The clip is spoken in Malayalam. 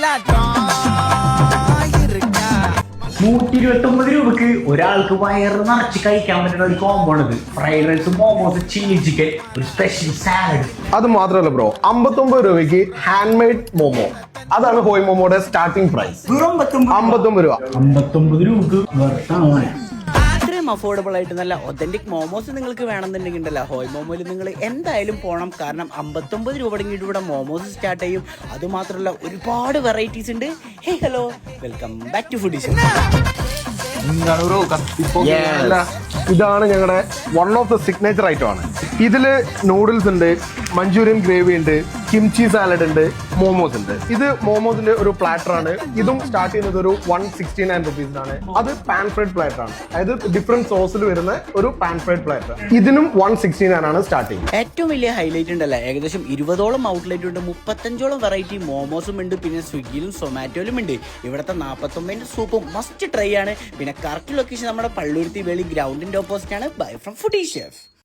₹129 ഒരാൾക്ക് വയറ് നിറച്ച് കഴിക്കാൻ പറ്റുന്ന ഒരു കോംബോ ആണ്. Fried rice, momos, chilli chicken, ഒരു സ്പെഷ്യൽ സാലഡ്. അത് മാത്രമല്ല ബ്രോ, ₹59 ഹാൻഡ് മെയ്ഡ് മോമോ. അതാണ് ഹോയ് മോമോയുടെ സ്റ്റാർട്ടിംഗ് പ്രൈസ്. ₹59. ₹59 ഇത്രയും അഫോർഡബിൾ ആയിട്ട് നല്ല ഒതന്റിക് മോമോസ് നിങ്ങൾക്ക് വേണമെന്നുണ്ടെങ്കിൽ ഉണ്ടല്ലോ, ഹോയ് മോമോയിൽ നിങ്ങൾ എന്തായാലും പോകണം. കാരണം ₹59 തുടങ്ങിയിട്ട് ഇവിടെ മോമോസ് സ്റ്റാർട്ട് ചെയ്യും. അതുമാത്രമല്ല ഒരുപാട് വെറൈറ്റീസ് ഉണ്ട്. Hey hello, welcome back to foodies. ഇതാണ് ഞങ്ങളുടെ one of the signature item ആണ്. ഇതില് നൂഡിൽസ് ഉണ്ട്, മഞ്ചൂരിയൻ ഗ്രേവി ഉണ്ട്, കിംചി സാലഡ് ഉണ്ട്, മോമോസ് ഉണ്ട്. ഇത് മോമോസിന്റെ ഒരു പ്ലാറ്റർ ആണ്. ഇതും സ്റ്റാർട്ട് ചെയ്യുന്നത് ഒരു ₹169 അത് പാൻ ഫ്രൈഡ് പ്ലാറ്റർ ആണ്. അതായത് ഡിഫറെന്റ് സോസിൽ വരുന്ന ഒരു പാൻ ഫ്രൈഡ് പ്ലാറ്റർ. ഇതിനും ₹169 ആണ് സ്റ്റാർട്ടിങ്. ഏറ്റവും വലിയ ഹൈലൈറ്റ് ഉണ്ടല്ലോ, ഏകദേശം 20ഓളം ഔട്ട്ലെറ്റ് ഉണ്ട്, 35ഓളം വെറൈറ്റി മോമോസും ഉണ്ട്, പിന്നെ സ്വിഗ്ഗിയിലും സൊമാറ്റോയിലും ഉണ്ട്. ഇവിടുത്തെ 49 സൂപ്പും മസ്റ്റ് ട്രൈ ആണ്. പിന്നെ കറക്റ്റ് ലൊക്കേഷൻ നമ്മുടെ പള്ളുരുത്തി വേളി ഗ്രൗണ്ടിന്റെ ഓപ്പോസിറ്റ് ആണ്. Bye from foodie chef.